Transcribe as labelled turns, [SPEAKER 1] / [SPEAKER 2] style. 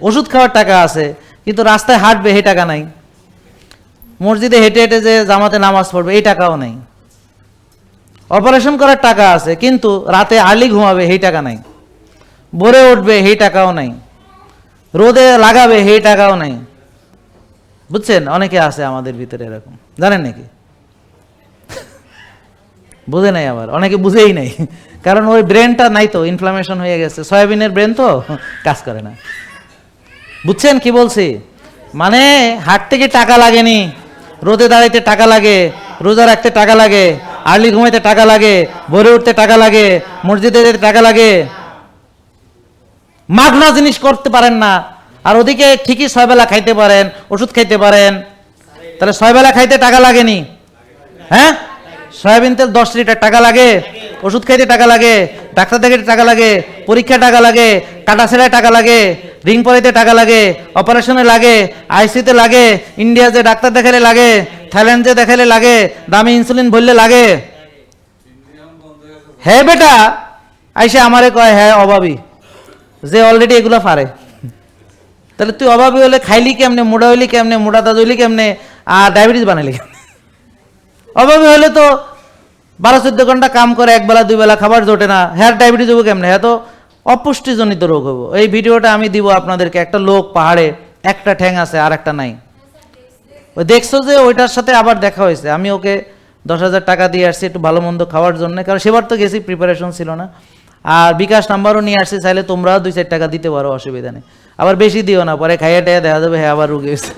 [SPEAKER 1] ওষুধ খাওয়ার টাকা আছে, কিন্তু রাস্তায় হাঁটবে এই টাকা নাই, মসজিদে হেঁটে হেঁটে যে জামাতে নামাজ পড়বে এই টাকাও নাই, অপারেশন করার টাকা আছে কিন্তু রাতে আর্লি ঘুমাবে এই টাকা নাই, ভোরে উঠবে এই টাকাও নাই, রোদে লাগাবে এই টাকাও নাই। বুঝছেন, অনেকে আছে আমাদের ভিতরে এরকম, জানেন নাকি? বুঝে নাই, আবার অনেকে বুঝেই নাই, কারণ ওই ব্রেনটা নাই তো, ইনফ্লামেশন হয়ে গেছে, সয়াবিনের ব্রেন তো কাজ করে না। বুঝছেন কি বলছি? মানে হাঁটতে কি টাকা লাগেনি, রোদে দাঁড়াইতে টাকা লাগে, রোজা রাখতে টাকা লাগে, আর্লি ঘুমাইতে টাকা লাগে, ভোরে উঠতে টাকা লাগে, মসজিদে যেতে টাকা লাগে, মাগনা জিনিস করতে পারেন না, আর ওদিকে ঠিকই 6 বেলা খাইতে পারেন, ওষুধ খাইতে পারেন, তাহলে 6 বেলা খাইতে টাকা লাগেনি? হ্যাঁ, সয়াবিন তেল 10 লিটার টাকা লাগে, ওষুধ খাইতে টাকা লাগে, ডাক্তার দেখাইতে টাকা লাগে, পরীক্ষা টাকা লাগে, কাটা ছেড়ায় টাকা লাগে, রিং পরাইতে টাকা লাগে, অপারেশনে লাগে, আইসিতে লাগে, ইন্ডিয়া যে ডাক্তার দেখালে লাগে, থাইল্যান্ড যে দেখালে লাগে, দামি ইনসুলিন ভরলে লাগে। হ্যাঁ বেটা আইসে আমারে কয় হ্যাঁ অভাবী, যে অলরেডি এগুলো পারে। তাহলে তুই অভাবী হলে খাইলি কেমনে, মোটা হইলি কেমনে, মোটা তাজ হইলি কেমনে, আর ডায়াবেটিস বানাইলি কেমনে? অভাবী হলে তো 12-14 ঘন্টা কাম করে, একবেলা 2 বেলা খাবার জোটে না, হ্যাঁ ডায়াবেটিস হবো কেমনে? হ্যাঁ তো অপুষ্টিজনিত রোগ হবো। এই ভিডিওটা আমি দিব আপনাদেরকে, একটা লোক পাহাড়ে একটা ঠ্যাং আছে আর একটা নাই, ওই দেখছো যে ওইটার সাথে আবার দেখা হয়েছে, আমি ওকে 10,000 টাকা দিয়ে আসছি একটু ভালো মন্দ খাওয়ার জন্য, কারণ সেবার তো গেছি, প্রিপারেশন ছিল না, আর বিকাশ নাম্বারও নিয়ে আসছি, চাইলে তোমরাও 2-4 টাকা দিতে পারো, অসুবিধা নেই, আবার বেশি দিও না, পরে খাইয়ে টাইয়া দেখা যাবে হ্যাঁ আবার রুগী হয়েছে।